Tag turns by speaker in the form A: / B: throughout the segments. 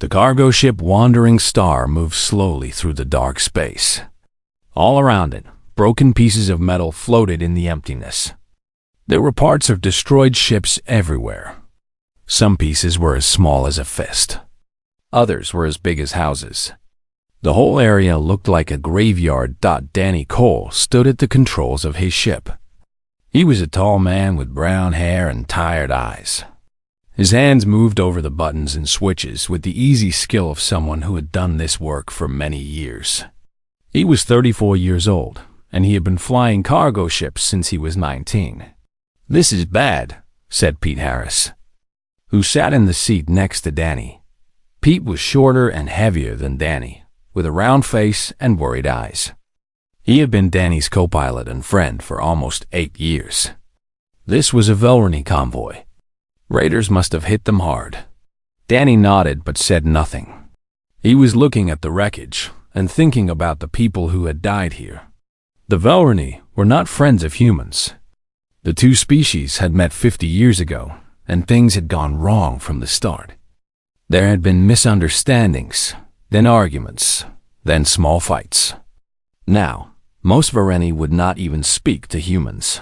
A: The cargo ship Wandering Star moved slowly through the dark space. All around it, broken pieces of metal floated in the emptiness. There were parts of destroyed ships everywhere. Some pieces were as small as a fist. Others were as big as houses. The whole area looked like a graveyard. Danny Cole stood at the controls of his ship. He was a tall man with brown hair and tired eyes. His hands moved over the buttons and switches with the easy skill of someone who had done this work for many years. He was 34 years old, and he had been flying cargo ships since he was 19. "This is bad," said Pete Harris, who sat in the seat next to Danny. Pete was shorter and heavier than Danny, with a round face and worried eyes. He had been Danny's co-pilot and friend for almost 8 years. This was a Velrani convoy. Raiders must have hit them hard. Danny nodded but said nothing. He was looking at the wreckage and thinking about the people who had died here. The Velrani were not friends of humans. The two species had met 50 years ago, and things had gone wrong from the start. There had been misunderstandings, then arguments, then small fights. Now, most Velrani would not even speak to humans.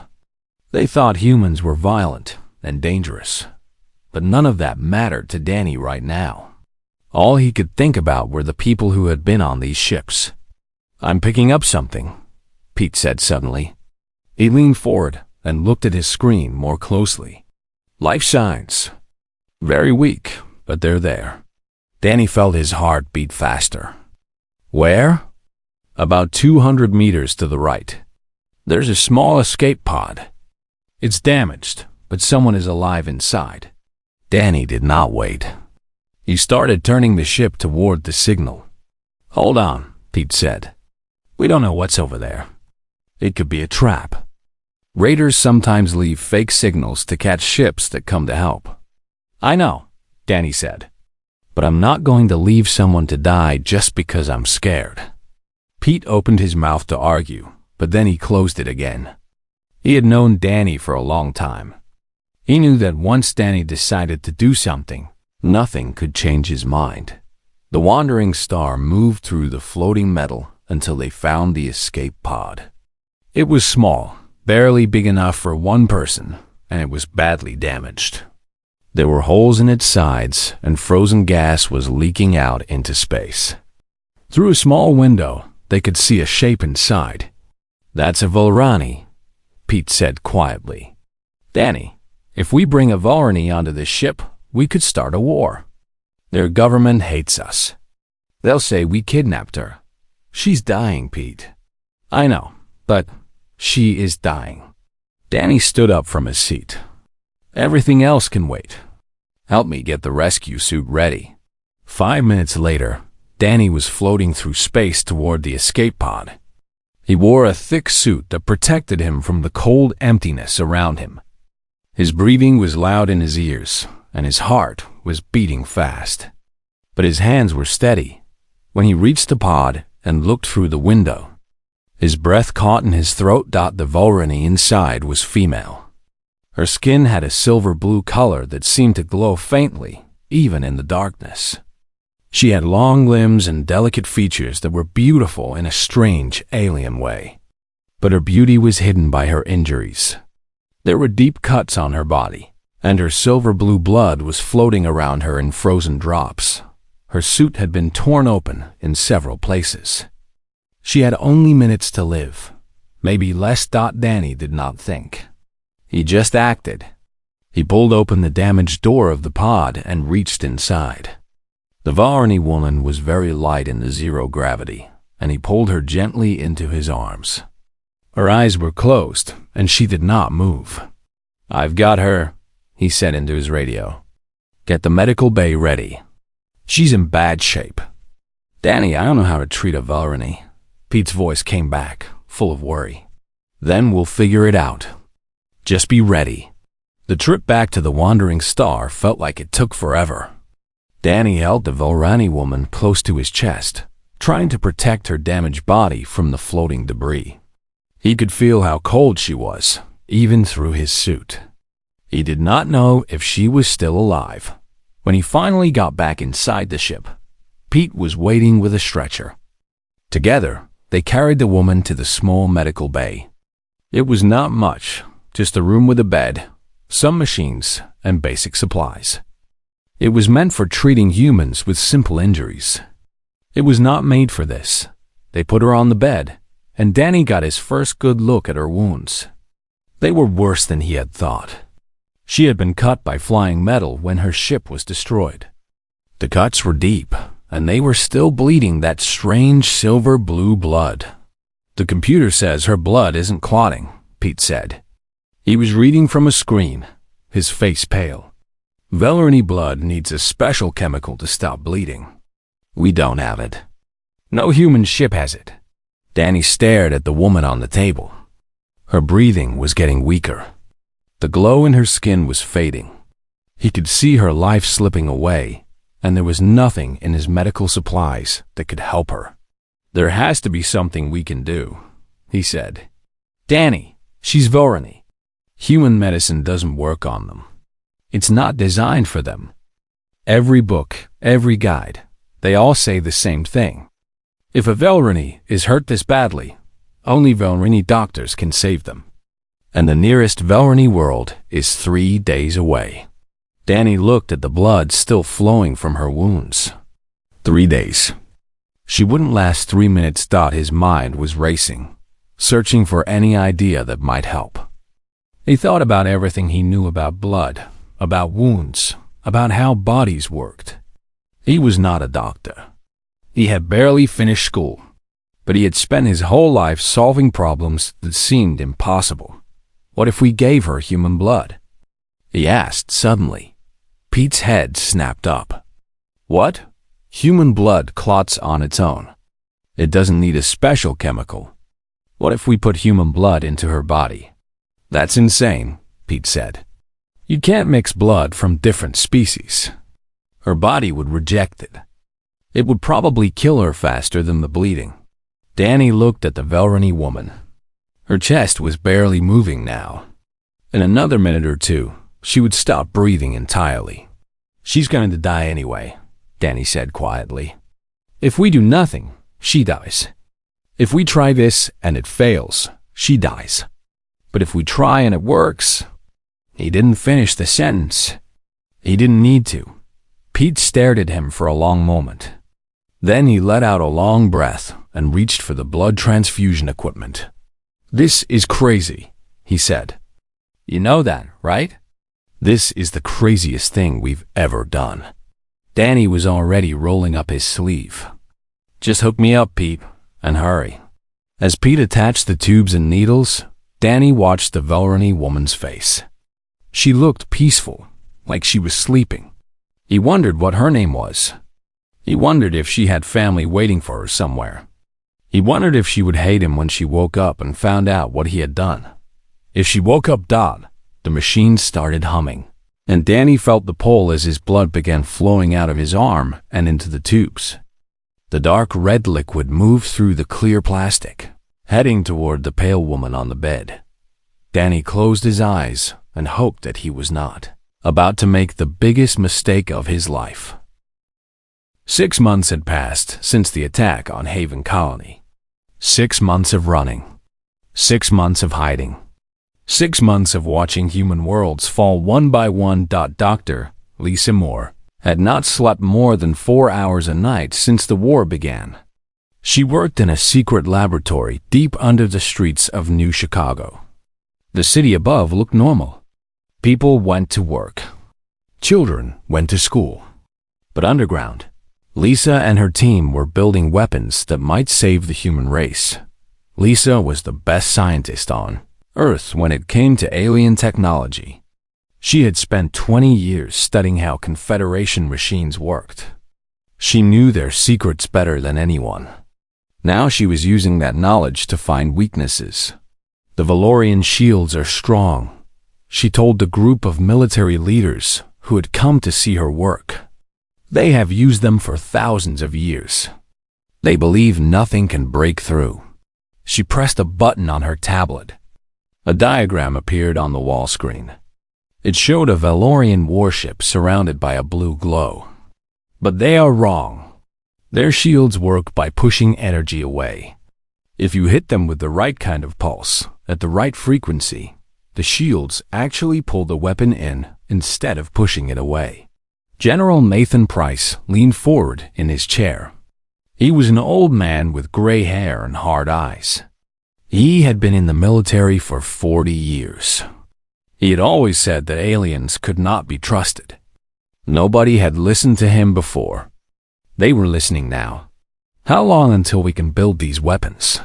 A: They thought humans were violent and dangerous, but none of that mattered to Danny right now. All he could think about were the people who had been on these ships. "I'm picking up something," Pete said suddenly. He leaned forward and looked at his screen more closely. "Life signs. Very weak, but they're there." Danny felt his heart beat faster. "Where?" "About 200 meters to the right. There's a small escape pod. It's damaged, but someone is alive inside." Danny did not wait. He started turning the ship toward the signal. "Hold on," Pete said. "We don't know what's over there. It could be a trap." Raiders sometimes leave fake signals to catch ships that come to help. "I know," Danny said, "but I'm not going to leave someone to die just because I'm scared." Pete opened his mouth to argue, but then he closed it again. He had known Danny for a long time. He knew that once Danny decided to do something, nothing could change his mind. The Wandering Star moved through the floating metal until they found the escape pod. It was small, barely big enough for one person, and it was badly damaged. There were holes in its sides, and frozen gas was leaking out into space. Through a small window, they could see a shape inside. "That's a Velrani," Pete said quietly. "Danny, if we bring a Velrani onto this ship, we could start a war. Their government hates us. They'll say we kidnapped her. She's dying, Pete." "I know, but she is dying." Danny stood up from his seat. "Everything else can wait. Help me get the rescue suit ready." 5 minutes later, Danny was floating through space toward the escape pod. He wore a thick suit that protected him from the cold emptiness around him. His breathing was loud in his ears, and his heart was beating fast. But his hands were steady. When he reached the pod and looked through the window, his breath caught in his throat. The Velrani inside was female. Her skin had a silver-blue color that seemed to glow faintly, even in the darkness. She had long limbs and delicate features that were beautiful in a strange, alien way. But her beauty was hidden by her injuries. There were deep cuts on her body, and her silver-blue blood was floating around her in frozen drops. Her suit had been torn open in several places. She had only minutes to live, maybe less. Danny did not think. He just acted. He pulled open the damaged door of the pod and reached inside. The Velrani woman was very light in the zero gravity, and he pulled her gently into his arms. Her eyes were closed, and she did not move. "I've got her," he said into his radio. "Get the medical bay ready. She's in bad shape." "Danny, I don't know how to treat a Velrani." Pete's voice came back, full of worry. "Then we'll figure it out. Just be ready." The trip back to the Wandering Star felt like it took forever. Danny held the Velrani woman close to his chest, trying to protect her damaged body from the floating debris. He could feel how cold she was, even through his suit. He did not know if she was still alive, When he finally got back inside the ship, Pete was waiting with a stretcher. Together, they carried the woman to the small medical bay. It was not much, just a room with a bed, some machines, and basic supplies. It was meant for treating humans with simple injuries. It was not made for this. They put her on the bed, and Danny got his first good look at her wounds. They were worse than he had thought. She had been cut by flying metal when her ship was destroyed. The cuts were deep, and they were still bleeding that strange silver-blue blood. "The computer says her blood isn't clotting," Pete said. He was reading from a screen, his face pale. "Velrani blood needs a special chemical to stop bleeding. We don't have it. No human ship has it." Danny stared at the woman on the table. Her breathing was getting weaker. The glow in her skin was fading. He could see her life slipping away, and there was nothing in his medical supplies that could help her. "There has to be something we can do," he said. "Danny, she's Velrani. Human medicine doesn't work on them. It's not designed for them. Every book, every guide, they all say the same thing. If a Velrani is hurt this badly, only Velrani doctors can save them. And the nearest Velrani world is 3 days away." Danny looked at the blood still flowing from her wounds. 3 days. She wouldn't last 3 minutes. His mind was racing, searching for any idea that might help. He thought about everything he knew about blood, about wounds, about how bodies worked. He was not a doctor. He had barely finished school, but he had spent his whole life solving problems that seemed impossible. What if we gave her human blood? He asked suddenly. Pete's head snapped up. What? Human blood clots on its own. It doesn't need a special chemical. What if we put human blood into her body? That's insane, Pete said. You can't mix blood from different species. Her body would reject it. It would probably kill her faster than the bleeding. Danny looked at the Velrani woman. Her chest was barely moving now. In another minute or two, she would stop breathing entirely. She's going to die anyway, Danny said quietly. If we do nothing, she dies. If we try this and it fails, she dies. But if we try and it works... He didn't finish the sentence. He didn't need to. Pete stared at him for a long moment. Then he let out a long breath and reached for the blood transfusion equipment. This is crazy, he said. You know that, right? This is the craziest thing we've ever done. Danny was already rolling up his sleeve. Just hook me up, Pete, and hurry. As Pete attached the tubes and needles, Danny watched the Velrani woman's face. She looked peaceful, like she was sleeping. He wondered what her name was. He wondered if she had family waiting for her somewhere. He wondered if she would hate him when she woke up and found out what he had done. If she woke up, the machine started humming, and Danny felt the pull as his blood began flowing out of his arm and into the tubes. The dark red liquid moved through the clear plastic, heading toward the pale woman on the bed. Danny closed his eyes and hoped that he was not about to make the biggest mistake of his life. 6 months had passed since the attack on Haven Colony. 6 months of running. 6 months of hiding. 6 months of watching human worlds fall one by one. Dr. Lisa Moore had not slept more than 4 hours a night since the war began. She worked in a secret laboratory deep under the streets of New Chicago. The city above looked normal. People went to work. Children went to school. But underground, Lisa and her team were building weapons that might save the human race. Lisa was the best scientist on Earth when it came to alien technology. She had spent 20 years studying how Confederation machines worked. She knew their secrets better than anyone. Now she was using that knowledge to find weaknesses. The Valorian shields are strong, she told the group of military leaders who had come to see her work. They have used them for thousands of years. They believe nothing can break through. She pressed a button on her tablet. A diagram appeared on the wall screen. It showed a Valorian warship surrounded by a blue glow. But they are wrong. Their shields work by pushing energy away. If you hit them with the right kind of pulse, at the right frequency, the shields actually pull the weapon in instead of pushing it away. General Nathan Price leaned forward in his chair. He was an old man with gray hair and hard eyes. He had been in the military for 40 years. He had always said that aliens could not be trusted. Nobody had listened to him before. They were listening now. How long until we can build these weapons?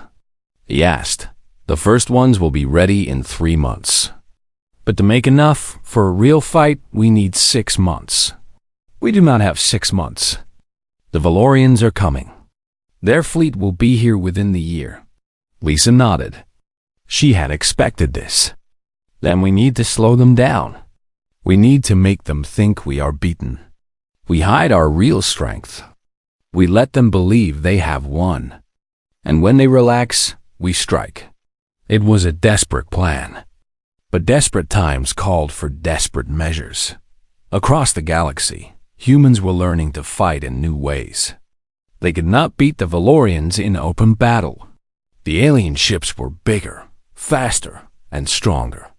A: He asked. The first ones will be ready in 3 months. But to make enough for a real fight, we need 6 months. We do not have 6 months. The Valorians are coming. Their fleet will be here within the year. Lisa nodded. She had expected this. Then we need to slow them down. We need to make them think we are beaten. We hide our real strength. We let them believe they have won. And when they relax, we strike. It was a desperate plan. But desperate times called for desperate measures. Across the galaxy, humans were learning to fight in new ways. They could not beat the Valorians in open battle. The alien ships were bigger, faster, and stronger.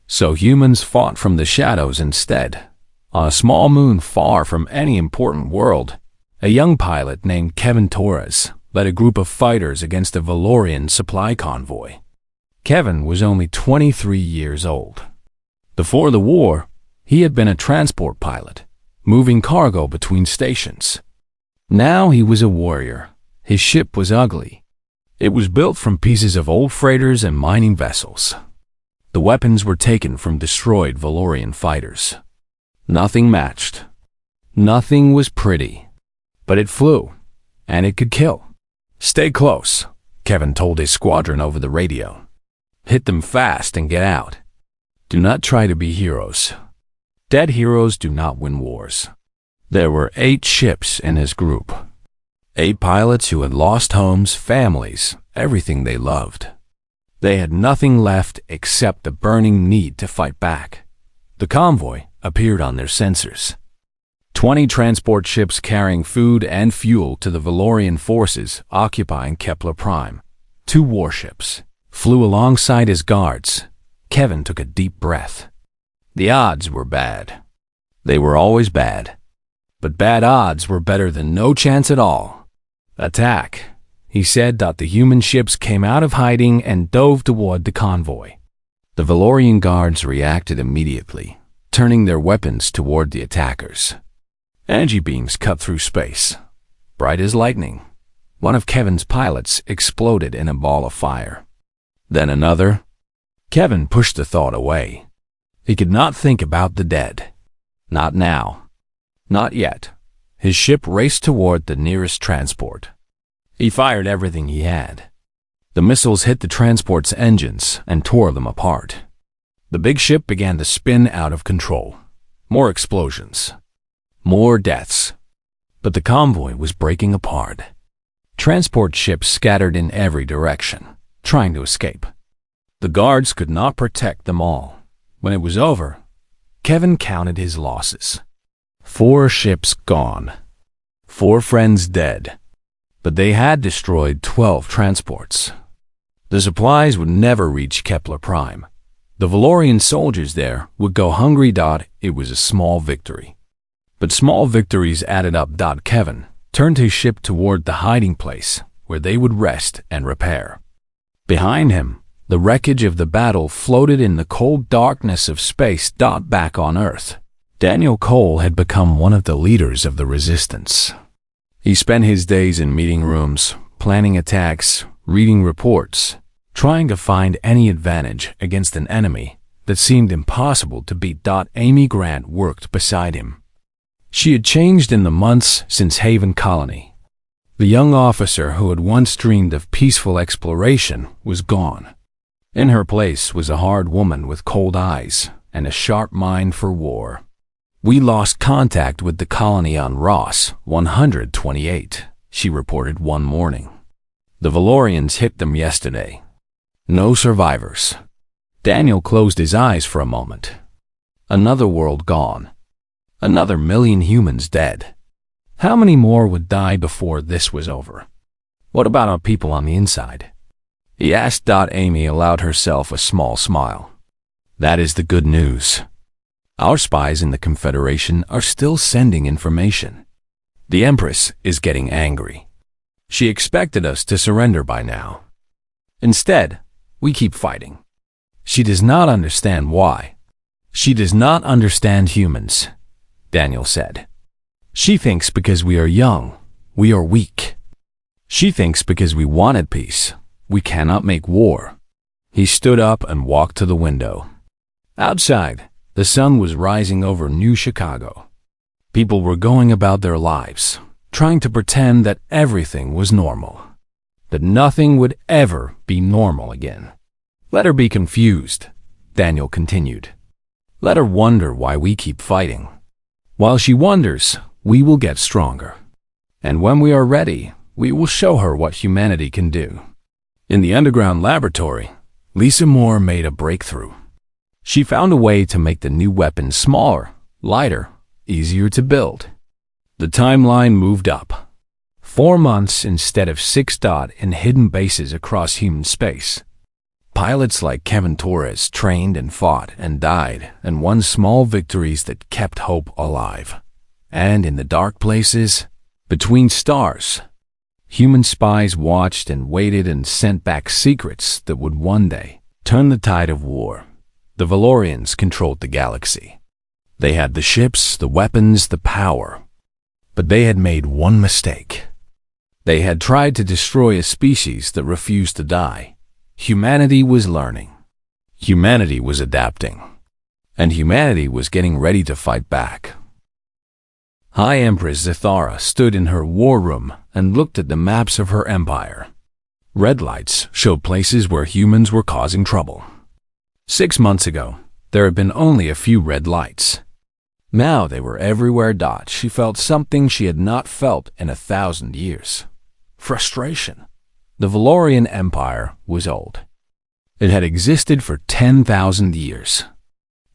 A: So humans fought from the shadows instead. On a small moon far from any important world, a young pilot named Kevin Torres led a group of fighters against a Valorian supply convoy. Kevin was only 23 years old. Before the war, he had been a transport pilot, moving cargo between stations. Now he was a warrior. His ship was ugly. It was built from pieces of old freighters and mining vessels. The weapons were taken from destroyed Valorian fighters. Nothing matched. Nothing was pretty. But it flew, and it could kill. Stay close, Kevin told his squadron over the radio. Hit them fast and get out. Do not try to be heroes. Dead heroes do not win wars. There were 8 ships in his group. 8 pilots who had lost homes, families, everything they loved. They had nothing left except the burning need to fight back. The convoy appeared on their sensors. 20 transport ships carrying food and fuel to the Valorian forces occupying Kepler Prime. 2 warships flew alongside his guards. Kevin took a deep breath. The odds were bad. They were always bad. But bad odds were better than no chance at all. Attack, he said. The human ships came out of hiding and dove toward the convoy. The Valorian guards reacted immediately, turning their weapons toward the attackers. Energy beams cut through space, bright as lightning. One of Kevin's pilots exploded in a ball of fire. Then another. Kevin pushed the thought away. He could not think about the dead. Not now. Not yet. His ship raced toward the nearest transport. He fired everything he had. The missiles hit the transport's engines and tore them apart. The big ship began to spin out of control. More explosions. More deaths. But the convoy was breaking apart. Transport ships scattered in every direction, trying to escape. The guards could not protect them all. When it was over, Kevin counted his losses. 4 ships gone. 4 friends dead. But they had destroyed 12 transports. The supplies would never reach Kepler Prime. The Valorian soldiers there would go hungry. It was a small victory. But small victories added up. Kevin turned his ship toward the hiding place where they would rest and repair. Behind him, the wreckage of the battle floated in the cold darkness of space. Back on Earth, Daniel Cole had become one of the leaders of the resistance. He spent his days in meeting rooms, planning attacks, reading reports, trying to find any advantage against an enemy that seemed impossible to beat. Amy Grant worked beside him. She had changed in the months since Haven Colony. The young officer who had once dreamed of peaceful exploration was gone. In her place was a hard woman with cold eyes and a sharp mind for war. We lost contact with the colony on Ross 128, she reported one morning. The Valorians hit them yesterday. No survivors. Daniel closed his eyes for a moment. Another world gone. Another million humans dead. How many more would die before this was over? What about our people on the inside? He asked. Amy allowed herself a small smile. That is the good news. Our spies in the Confederation are still sending information. The Empress is getting angry. She expected us to surrender by now. Instead, we keep fighting. She does not understand why. She does not understand humans, Daniel said. She thinks because we are young, we are weak. She thinks because we wanted peace, we cannot make war. He stood up and walked to the window. Outside, the sun was rising over New Chicago. People were going about their lives, trying to pretend that everything was normal, that nothing would ever be normal again. Let her be confused, Daniel continued. Let her wonder why we keep fighting. While she wonders, we will get stronger. And when we are ready, we will show her what humanity can do. In the underground laboratory, Lisa Moore made a breakthrough. She found a way to make the new weapon smaller, lighter, easier to build. The timeline moved up. 4 months instead of 6. In hidden bases across human space. Pilots like Kevin Torres trained and fought and died and won small victories that kept hope alive. And in the dark places, between stars, human spies watched and waited and sent back secrets that would one day turn the tide of war. The Valorians controlled the galaxy. They had the ships, the weapons, the power. But they had made one mistake. They had tried to destroy a species that refused to die. Humanity was learning. Humanity was adapting. And humanity was getting ready to fight back. High Empress Zithara stood in her war room and looked at the maps of her empire. Red lights showed places where humans were causing trouble. 6 months ago, there had been only a few red lights. Now they were everywhere. She felt something she had not felt in 1,000 years. Frustration. The Valorian Empire was old. It had existed for 10,000 years.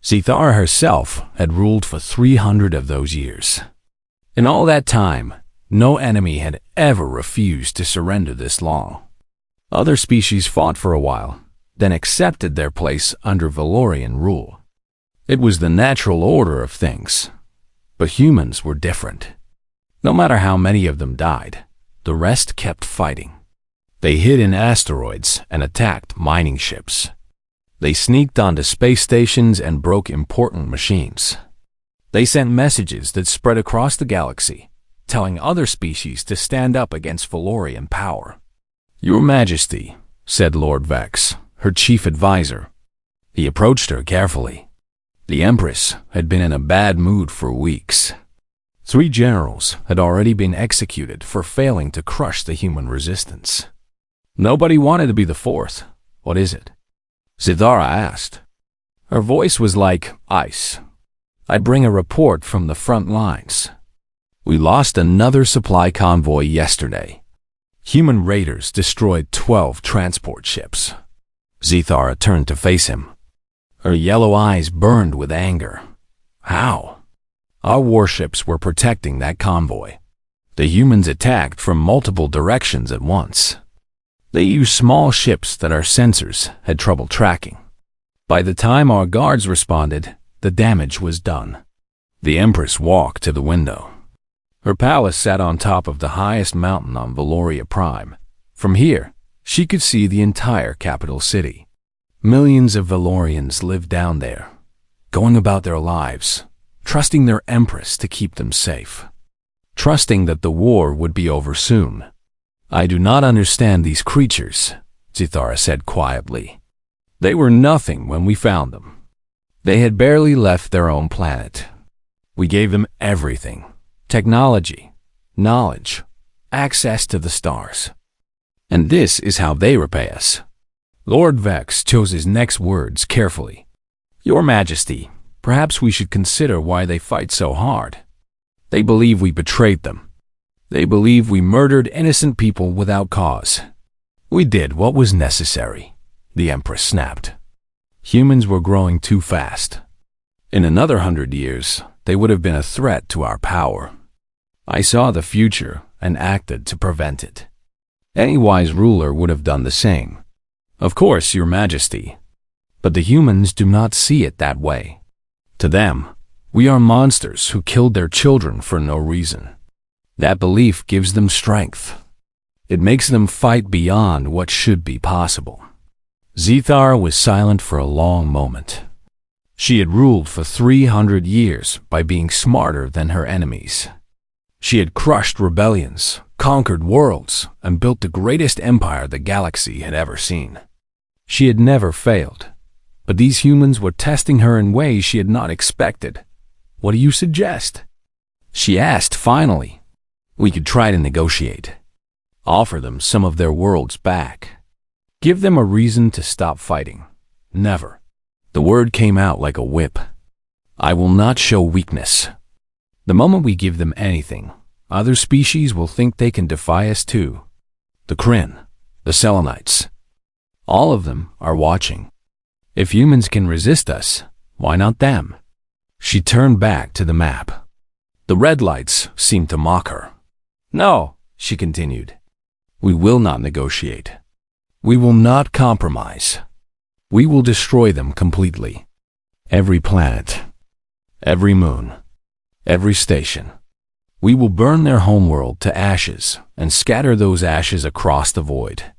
A: Zithara herself had ruled for 300 of those years. In all that time, no enemy had ever refused to surrender this long. Other species fought for a while, then accepted their place under Valorian rule. It was the natural order of things. But humans were different. No matter how many of them died, the rest kept fighting. They hid in asteroids and attacked mining ships. They sneaked onto space stations and broke important machines. They sent messages that spread across the galaxy, telling other species to stand up against Valorian power. Your Majesty, said Lord Vex, her chief advisor. He approached her carefully. The Empress had been in a bad mood for weeks. 3 generals had already been executed for failing to crush the human resistance. Nobody wanted to be the 4th. What is it? Zithara asked. Her voice was like ice. I bring a report from the front lines. We lost another supply convoy yesterday. Human raiders destroyed 12 transport ships. Zithara turned to face him. Her yellow eyes burned with anger. How? Our warships were protecting that convoy. The humans attacked from multiple directions at once. They used small ships that our sensors had trouble tracking. By the time our guards responded, the damage was done. The Empress walked to the window. Her palace sat on top of the highest mountain on Valoria Prime. From here, she could see the entire capital city. Millions of Valorians lived down there, going about their lives, trusting their Empress to keep them safe, trusting that the war would be over soon. I do not understand these creatures, Zithara said quietly. They were nothing when we found them. They had barely left their own planet. We gave them everything. Technology, knowledge, access to the stars. And this is how they repay us. Lord Vex chose his next words carefully. Your Majesty, perhaps we should consider why they fight so hard. They believe we betrayed them. They believe we murdered innocent people without cause. We did what was necessary, the Empress snapped. Humans were growing too fast. In another 100 years, they would have been a threat to our power. I saw the future and acted to prevent it. Any wise ruler would have done the same. Of course, Your Majesty. But the humans do not see it that way. To them, we are monsters who killed their children for no reason. That belief gives them strength. It makes them fight beyond what should be possible. Zethar was silent for a long moment. She had ruled for 300 years by being smarter than her enemies. She had crushed rebellions, conquered worlds, and built the greatest empire the galaxy had ever seen. She had never failed, but these humans were testing her in ways she had not expected. What do you suggest? She asked finally. We could try to negotiate. Offer them some of their worlds back. Give them a reason to stop fighting. Never. The word came out like a whip. I will not show weakness. The moment we give them anything, other species will think they can defy us too. The Kryn, the Selenites. All of them are watching. If humans can resist us, why not them? She turned back to the map. The red lights seemed to mock her. No, she continued. We will not negotiate. We will not compromise. We will destroy them completely. Every planet, every moon, every station. We will burn their homeworld to ashes and scatter those ashes across the void.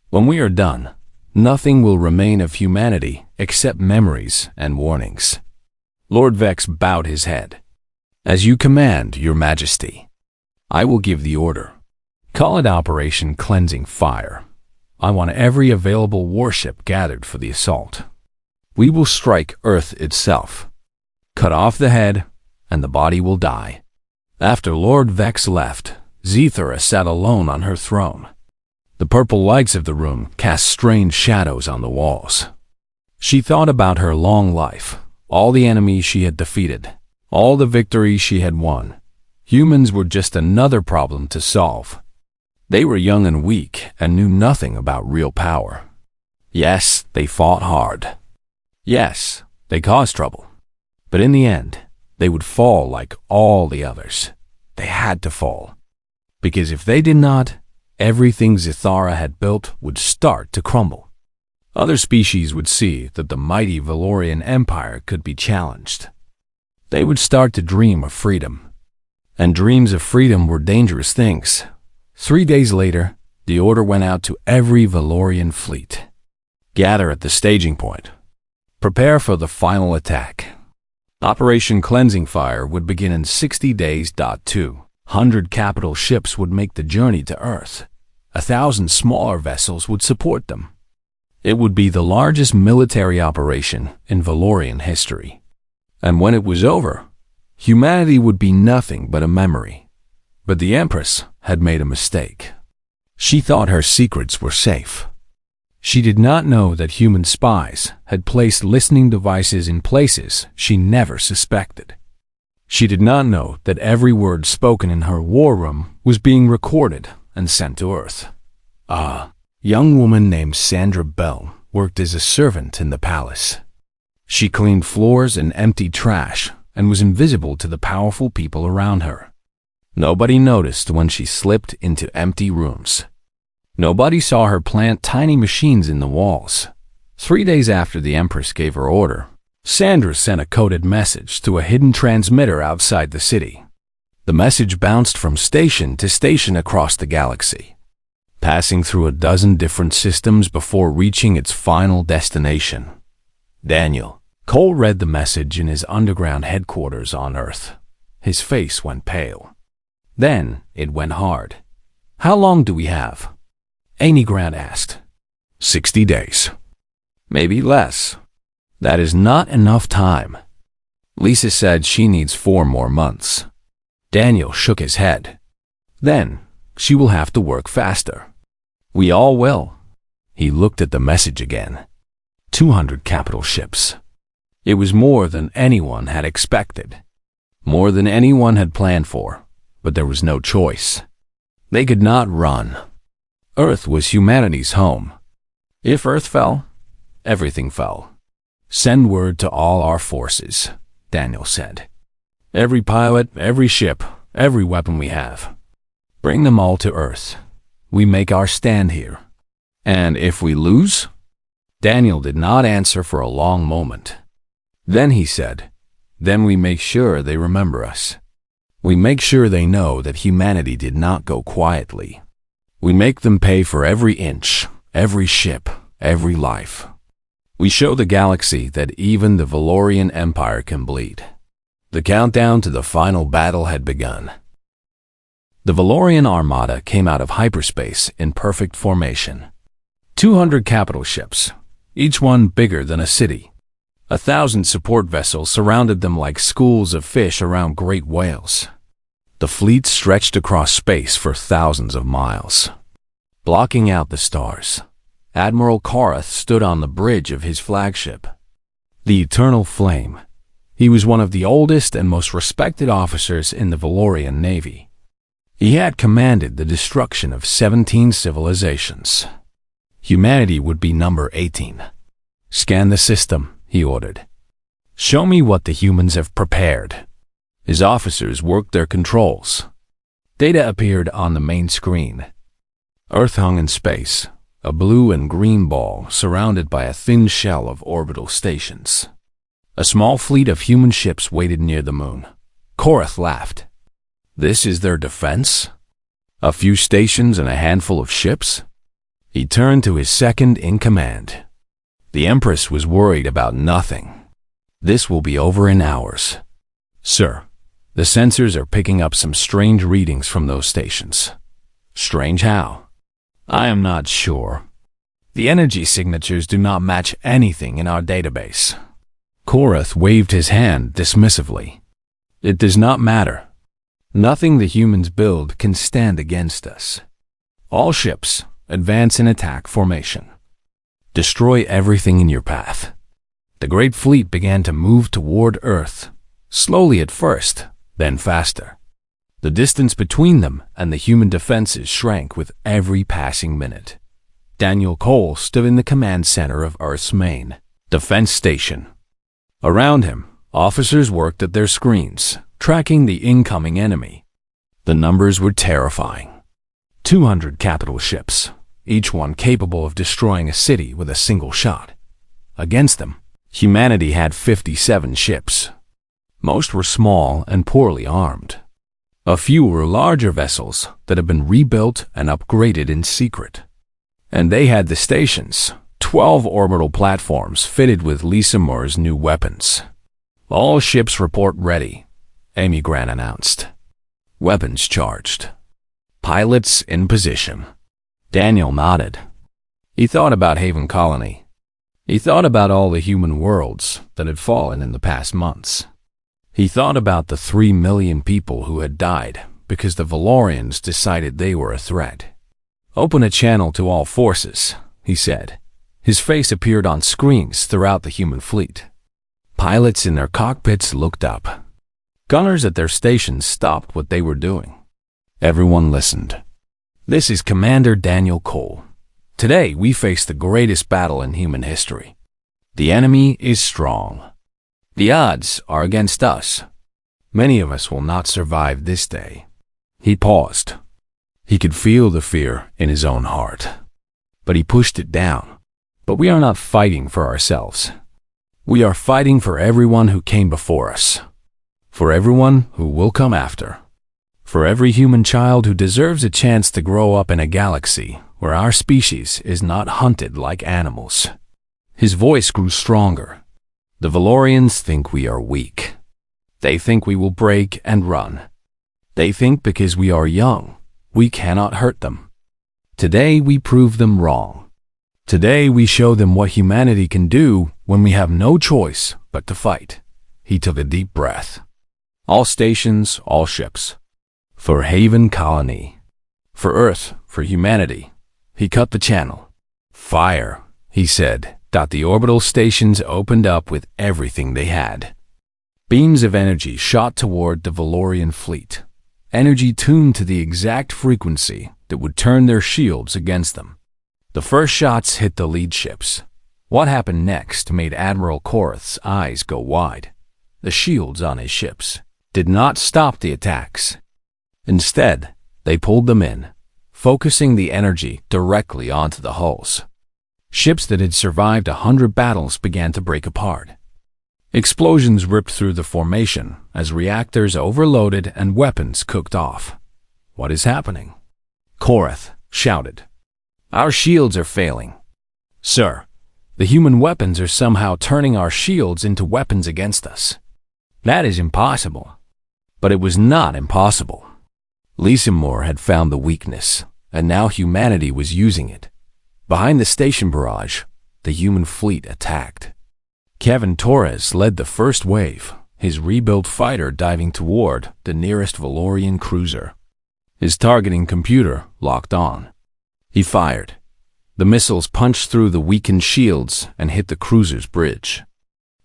A: When we are done, nothing will remain of humanity except memories and warnings. Lord Vex bowed his head. As you command, Your Majesty. I will give the order. Call it Operation Cleansing Fire. I want every available warship gathered for the assault. We will strike Earth itself. Cut off the head, and the body will die. After Lord Vex left, Zethara sat alone on her throne. The purple lights of the room cast strange shadows on the walls. She thought about her long life, all the enemies she had defeated, all the victories she had won. Humans were just another problem to solve. They were young and weak and knew nothing about real power. Yes, they fought hard. Yes, they caused trouble. But in the end, they would fall like all the others. They had to fall. Because if they did not, everything Zethara had built would start to crumble. Other species would see that the mighty Valorian Empire could be challenged. They would start to dream of freedom. And dreams of freedom were dangerous things. 3 days later, the order went out to every Valorian fleet. Gather at the staging point. Prepare for the final attack. Operation Cleansing Fire would begin in 60 days. 200 capital ships would make the journey to Earth. 1,000 smaller vessels would support them. It would be the largest military operation in Valorian history. And when it was over, humanity would be nothing but a memory. But the Empress had made a mistake. She thought her secrets were safe. She did not know that human spies had placed listening devices in places she never suspected. She did not know that every word spoken in her war room was being recorded and sent to Earth. A young woman named Sandra Bell worked as a servant in the palace. She cleaned floors and emptied trash and was invisible to the powerful people around her. Nobody noticed when she slipped into empty rooms. Nobody saw her plant tiny machines in the walls. 3 days after the Empress gave her order, Sandra sent a coded message to a hidden transmitter outside the city. The message bounced from station to station across the galaxy, passing through a dozen different systems before reaching its final destination. Daniel Cole read the message in his underground headquarters on Earth. His face went pale. Then it went hard. How long do we have? Amy Grant asked. 60 days. Maybe less. That is not enough time. Lisa said she needs 4 more months. Daniel shook his head. Then she will have to work faster. We all will. He looked at the message again. 200 capital ships. It was more than anyone had expected. More than anyone had planned for. But there was no choice. They could not run. Earth was humanity's home. If Earth fell, everything fell. Send word to all our forces. Daniel said. "Every pilot, every ship, every weapon we have. Bring them all to Earth. We make our stand here. And if we lose?" Daniel did not answer for a long moment. Then he said, "Then we make sure they remember us. We make sure they know that humanity did not go quietly. We make them pay for every inch, every ship, every life. We show the galaxy that even the Valorian Empire can bleed." The countdown to the final battle had begun. The Valorian Armada came out of hyperspace in perfect formation. 200 capital ships, each one bigger than a city. 1,000 support vessels surrounded them like schools of fish around great whales. The fleet stretched across space for thousands of miles. Blocking out the stars, Admiral Korath stood on the bridge of his flagship, the Eternal Flame. He was one of the oldest and most respected officers in the Valorian Navy. He had commanded the destruction of 17 civilizations. Humanity would be number 18. "Scan the system," he ordered. "Show me what the humans have prepared." His officers worked their controls. Data appeared on the main screen. Earth hung in space, a blue and green ball surrounded by a thin shell of orbital stations. A small fleet of human ships waited near the moon. Korath laughed. "This is their defense? A few stations and a handful of ships?" He turned to his second-in-command. The Empress was worried about nothing. "This will be over in hours." "Sir, the sensors are picking up some strange readings from those stations." "Strange how?" "I am not sure. The energy signatures do not match anything in our database." Korath waved his hand dismissively. "It does not matter. Nothing the humans build can stand against us. All ships, advance in attack formation. Destroy everything in your path." The great fleet began to move toward Earth, slowly at first, then faster. The distance between them and the human defenses shrank with every passing minute. Daniel Cole stood in the command center of Earth's main defense station. Around him, officers worked at their screens, tracking the incoming enemy. The numbers were terrifying. 200 capital ships, each one capable of destroying a city with a single shot. Against them, humanity had 57 ships. Most were small and poorly armed. A few were larger vessels that had been rebuilt and upgraded in secret. And they had the stations, 12 orbital platforms fitted with Lisa Moore's new weapons. "All ships report ready," Amy Grant announced. "Weapons charged. Pilots in position." Daniel nodded. He thought about Haven Colony. He thought about all the human worlds that had fallen in the past months. He thought about the 3 million people who had died because the Valorians decided they were a threat. "Open a channel to all forces," he said. His face appeared on screens throughout the human fleet. Pilots in their cockpits looked up. Gunners at their stations stopped what they were doing. Everyone listened. "This is Commander Daniel Cole. Today we face the greatest battle in human history. The enemy is strong. The odds are against us. Many of us will not survive this day." He paused. He could feel the fear in his own heart, but he pushed it down. "But we are not fighting for ourselves. We are fighting for everyone who came before us, for everyone who will come after, for every human child who deserves a chance to grow up in a galaxy where our species is not hunted like animals." His voice grew stronger. "The Valorians think we are weak. They think we will break and run. They think because we are young, we cannot hurt them. Today we prove them wrong. Today we show them what humanity can do when we have no choice but to fight." He took a deep breath. "All stations, all ships. For Haven Colony. For Earth, for humanity." He cut the channel. "Fire," he said. The orbital stations opened up with everything they had. Beams of energy shot toward the Valorian fleet, energy tuned to the exact frequency that would turn their shields against them. The first shots hit the lead ships. What happened next made Admiral Korath's eyes go wide. the shields on his ships did not stop the attacks. Instead, they pulled them in, focusing the energy directly onto the hulls. Ships that had survived 100 battles began to break apart. Explosions ripped through the formation as reactors overloaded and weapons cooked off. "What is happening?" Korath shouted. "Our shields are failing." "Sir, the human weapons are somehow turning our shields into weapons against us." "That is impossible." But it was not impossible. Lysimor had found the weakness, and now humanity was using it. Behind the station barrage, the human fleet attacked. Kevin Torres led the first wave, his rebuilt fighter diving toward the nearest Valorian cruiser. His targeting computer locked on. He fired. The missiles punched through the weakened shields and hit the cruiser's bridge.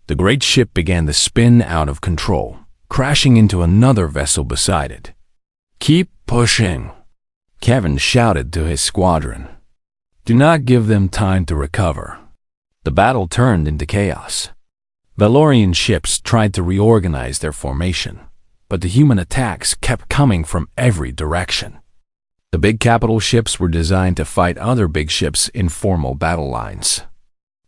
A: The great ship began to spin out of control, crashing into another vessel beside it. "Keep pushing," Kevin shouted to his squadron. "Do not give them time to recover." The battle turned into chaos. Valorian ships tried to reorganize their formation, but the human attacks kept coming from every direction. The big capital ships were designed to fight other big ships in formal battle lines.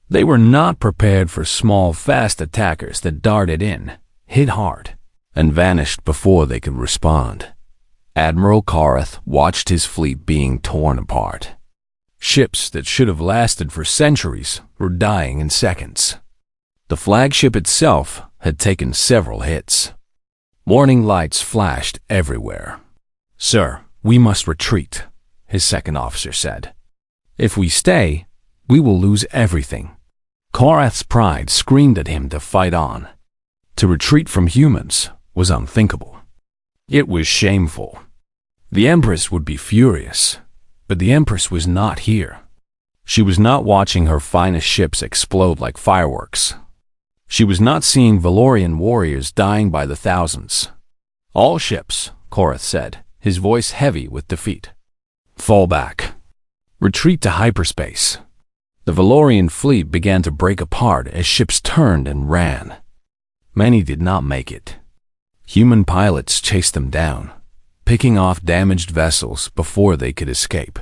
A: They were not prepared for small, fast attackers that darted in, hit hard, and vanished before they could respond. Admiral Korath watched his fleet being torn apart. Ships that should have lasted for centuries were dying in seconds. The flagship itself had taken several hits. Warning lights flashed everywhere. "Sir, we must retreat," his second officer said. "If we stay, we will lose everything." Korath's pride screamed at him to fight on. To retreat from humans was unthinkable. It was shameful. The Empress would be furious, but the Empress was not here. She was not watching her finest ships explode like fireworks. She was not seeing Valorian warriors dying by the thousands. "All ships," Korath said, his voice heavy with defeat. "Fall back. Retreat to hyperspace." The Valorian fleet began to break apart as ships turned and ran. Many did not make it. Human pilots chased them down, picking off damaged vessels before they could escape.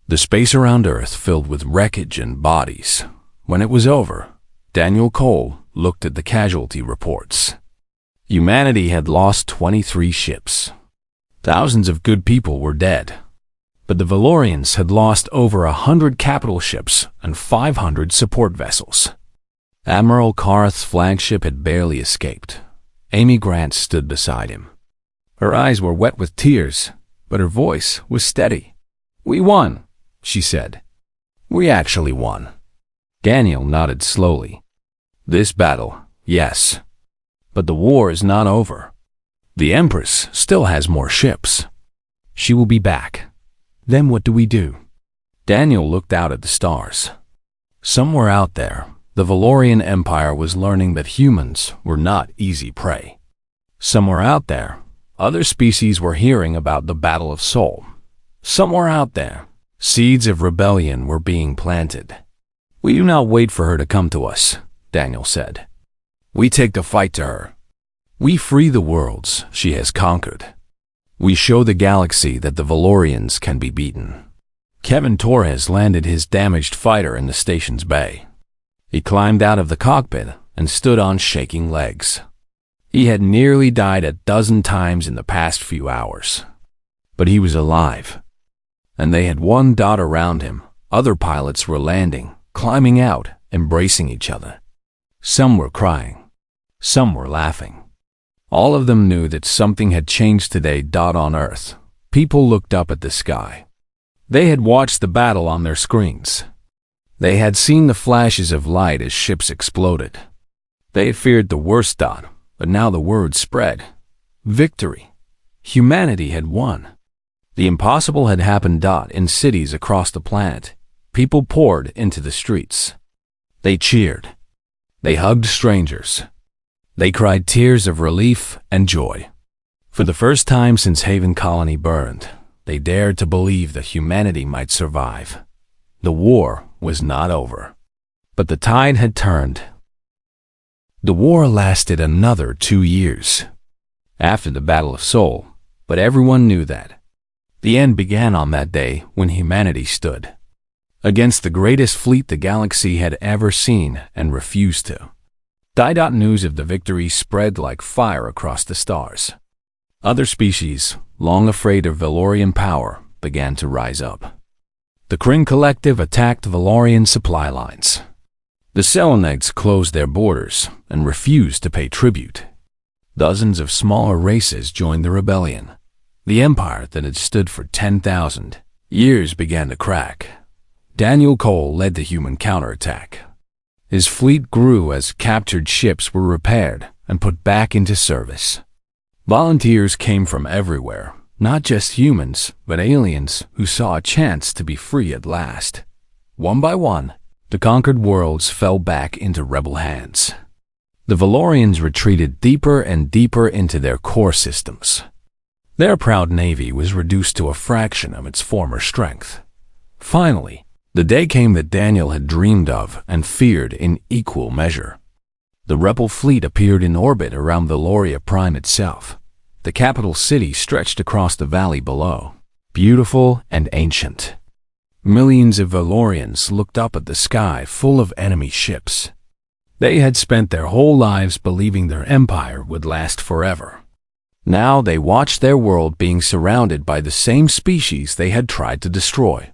A: The space around Earth filled with wreckage and bodies. When it was over, Daniel Cole looked at the casualty reports. Humanity had lost 23 ships. Thousands of good people were dead. But the Valorians had lost over 100 capital ships and 500 support vessels. Admiral Korath's flagship had barely escaped. Amy Grant stood beside him. Her eyes were wet with tears, but her voice was steady. "We won," she said. "We actually won." Daniel nodded slowly. "This battle, yes. But the war is not over. The Empress still has more ships. She will be back. Then what do we do?" Daniel looked out at the stars. Somewhere out there, the Valorian Empire was learning that humans were not easy prey. Somewhere out there, other species were hearing about the Battle of Sol. Somewhere out there, seeds of rebellion were being planted. "We do not wait for her to come to us," Daniel said. "We take the fight to her. We free the worlds she has conquered. We show the galaxy that the Valorians can be beaten." Kevin Torres landed his damaged fighter in the station's bay. He climbed out of the cockpit and stood on shaking legs. He had nearly died a dozen times in the past few hours. But he was alive. And they had one dot around him. Other pilots were landing, climbing out, embracing each other. Some were crying. Some were laughing. All of them knew that something had changed today. On Earth, people looked up at the sky. They had watched the battle on their screens. They had seen the flashes of light as ships exploded. They had feared the worst. But now the word spread. Victory. Humanity had won. The impossible had happened. In cities across the planet, people poured into the streets. They cheered. They hugged strangers. They cried tears of relief and joy. For the first time since Haven Colony burned, they dared to believe that humanity might survive. The war was not over. But the tide had turned. The war lasted another 2 years after the Battle of Seoul, but everyone knew that the end began on that day when humanity stood against the greatest fleet the galaxy had ever seen and refused to die. News of the victory spread like fire across the stars. Other species, long afraid of Valorian power, began to rise up. The Kryn Collective attacked Valorian supply lines. The Selenites closed their borders and refused to pay tribute. Dozens of smaller races joined the rebellion. The empire that had stood for 10,000 years began to crack. Daniel Cole led the human counterattack. His fleet grew as captured ships were repaired and put back into service. Volunteers came from everywhere, not just humans, but aliens who saw a chance to be free at last. One by one, the conquered worlds fell back into rebel hands. The Valorians retreated deeper and deeper into their core systems. Their proud navy was reduced to a fraction of its former strength. Finally, the day came that Daniel had dreamed of and feared in equal measure. The rebel fleet appeared in orbit around Valoria Prime itself. The capital city stretched across the valley below, beautiful and ancient. Millions of Valorians looked up at the sky full of enemy ships. They had spent their whole lives believing their empire would last forever. Now they watched their world being surrounded by the same species they had tried to destroy.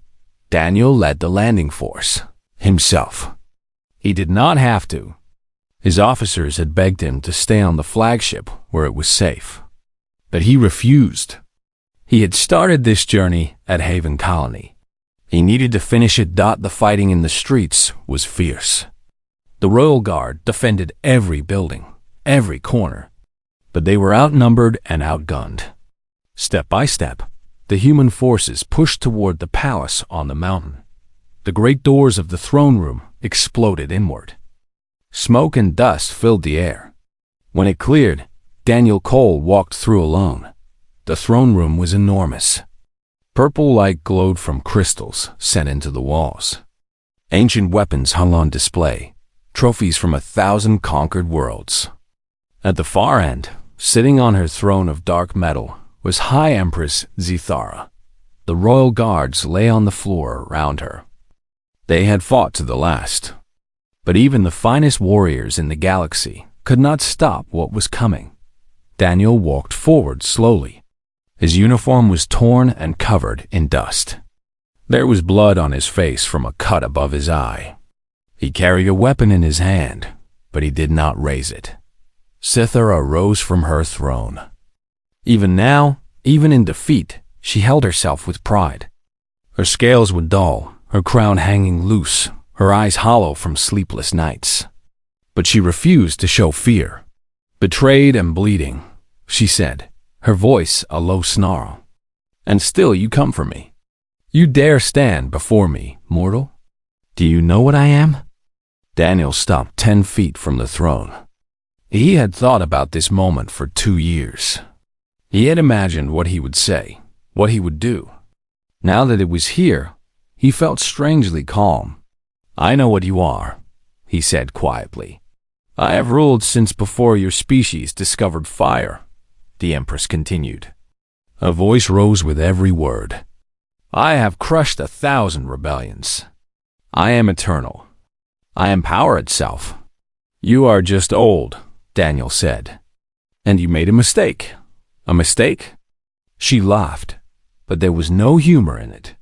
A: Daniel led the landing force himself. He did not have to. His officers had begged him to stay on the flagship where it was safe. But he refused. He had started this journey at Haven Colony. He needed to finish it. The fighting in the streets was fierce. The Royal Guard defended every building, every corner, but they were outnumbered and outgunned. Step by step, the human forces pushed toward the palace on the mountain. The great doors of the throne room exploded inward. Smoke and dust filled the air. When it cleared, Daniel Cole walked through alone. The throne room was enormous. Purple light glowed from crystals set into the walls. Ancient weapons hung on display, trophies from 1,000 conquered worlds. At the far end, sitting on her throne of dark metal, was High Empress Zithara. The royal guards lay on the floor around her. They had fought to the last, but even the finest warriors in the galaxy could not stop what was coming. Daniel walked forward slowly. His uniform was torn and covered in dust. There was blood on his face from a cut above his eye. He carried a weapon in his hand, but he did not raise it. Zithara rose from her throne. Even now, even in defeat, she held herself with pride. Her scales were dull, her crown hanging loose, her eyes hollow from sleepless nights. But she refused to show fear. Betrayed and bleeding, she said, her voice a low snarl. And still you come for me. You dare stand before me, mortal? Do you know what I am? Daniel stopped 10 feet from the throne. He had thought about this moment for 2 years. He had imagined what he would say, what he would do. Now that it was here, he felt strangely calm. I know what you are, he said quietly. I have ruled since before your species discovered fire, the Empress continued. A voice rose with every word. I have crushed 1,000 rebellions. I am eternal. I am power itself. You are just old, Daniel said. And you made a mistake. A mistake? She laughed, but there was no humor in it.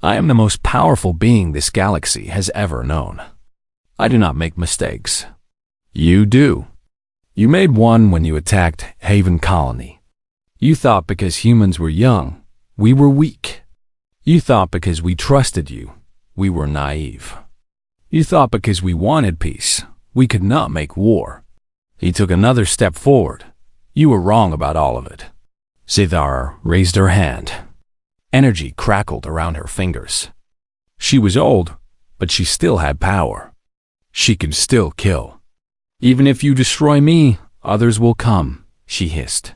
A: I am the most powerful being this galaxy has ever known. I do not make mistakes. You do. You made one when you attacked Haven Colony. You thought because humans were young, we were weak. You thought because we trusted you, we were naive. You thought because we wanted peace, we could not make war. He took another step forward. You were wrong about all of it. Zithara raised her hand. Energy crackled around her fingers. She was old, but she still had power. She could still kill. Even if you destroy me, others will come, she hissed.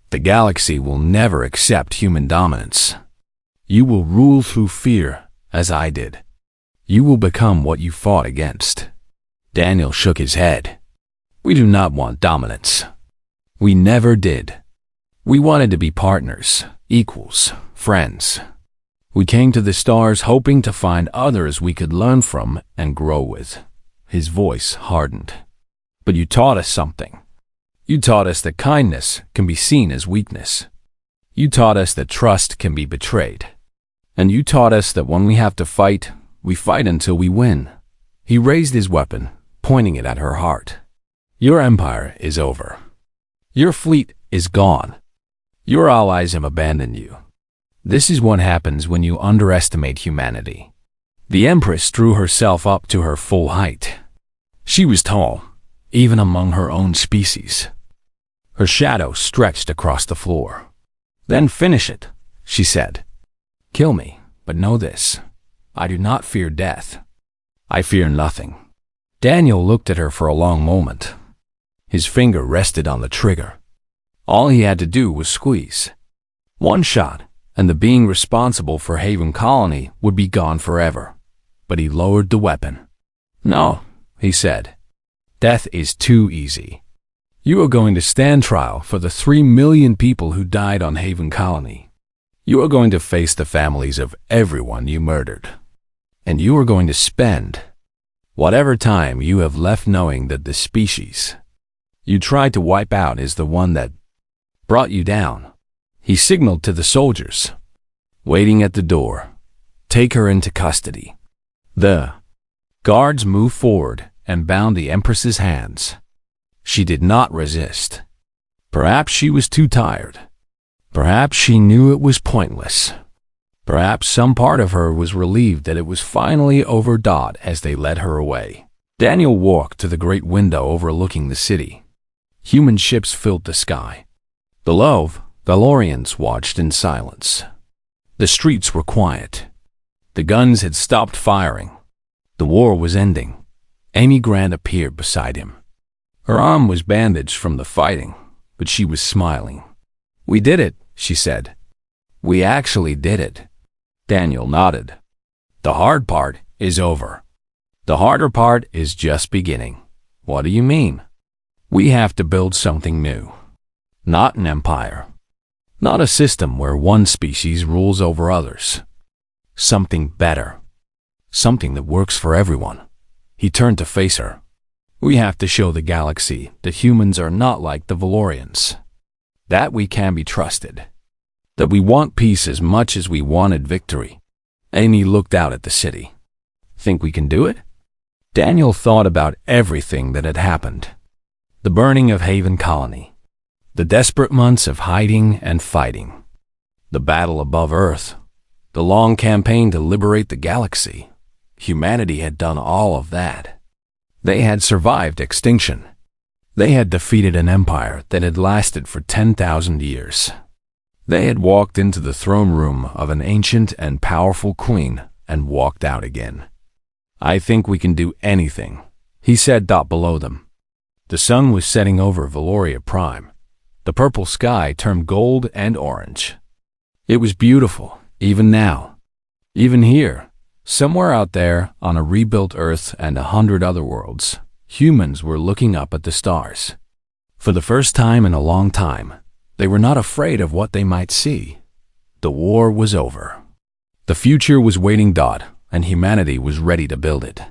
A: The galaxy will never accept human dominance. You will rule through fear, as I did. You will become what you fought against. Daniel shook his head. We do not want dominance. We never did. We wanted to be partners, equals, friends. We came to the stars hoping to find others we could learn from and grow with." His voice hardened. "But you taught us something. You taught us that kindness can be seen as weakness. You taught us that trust can be betrayed. And you taught us that when we have to fight, we fight until we win." He raised his weapon, pointing it at her heart. "Your empire is over. Your fleet is gone. Your allies have abandoned you. This is what happens when you underestimate humanity." The Empress drew herself up to her full height. She was tall, even among her own species. Her shadow stretched across the floor. "Then finish it," she said. "Kill me, but know this. I do not fear death. I fear nothing." Daniel looked at her for a long moment. His finger rested on the trigger. All he had to do was squeeze. One shot, and the being responsible for Haven Colony would be gone forever. But he lowered the weapon. "No," he said. "Death is too easy. You are going to stand trial for the 3 million people who died on Haven Colony. You are going to face the families of everyone you murdered. And you are going to spend whatever time you have left knowing that the species you tried to wipe out is the one that brought you down." He signaled to the soldiers waiting at the door, "Take her into custody." The guards moved forward and bound the Empress's hands. She did not resist. Perhaps she was too tired. Perhaps she knew it was pointless. Perhaps some part of her was relieved that it was finally over. As they led her away, Daniel walked to the great window overlooking the city. Human ships filled the sky. Below, Valorians watched in silence. The streets were quiet. The guns had stopped firing. The war was ending. Amy Grant appeared beside him. Her arm was bandaged from the fighting, but she was smiling. "We did it," she said. "We actually did it." Daniel nodded. "The hard part is over. The harder part is just beginning." "What do you mean?" "We have to build something new. Not an empire. Not a system where one species rules over others. Something better. Something that works for everyone." He turned to face her. "We have to show the galaxy that humans are not like the Valorians. That we can be trusted. That we want peace as much as we wanted victory." Amy looked out at the city. "Think we can do it?" Daniel thought about everything that had happened. The burning of Haven Colony. The desperate months of hiding and fighting. The battle above Earth. The long campaign to liberate the galaxy. Humanity had done all of that. They had survived extinction. They had defeated an empire that had lasted for 10,000 years. They had walked into the throne room of an ancient and powerful queen and walked out again. "I think we can do anything," he said. Below them, the sun was setting over Valoria Prime. The purple sky turned gold and orange. It was beautiful, even now. Even here, somewhere out there on a rebuilt Earth and 100 other worlds, humans were looking up at the stars. For the first time in a long time, they were not afraid of what they might see. The war was over. The future was waiting. And humanity was ready to build it.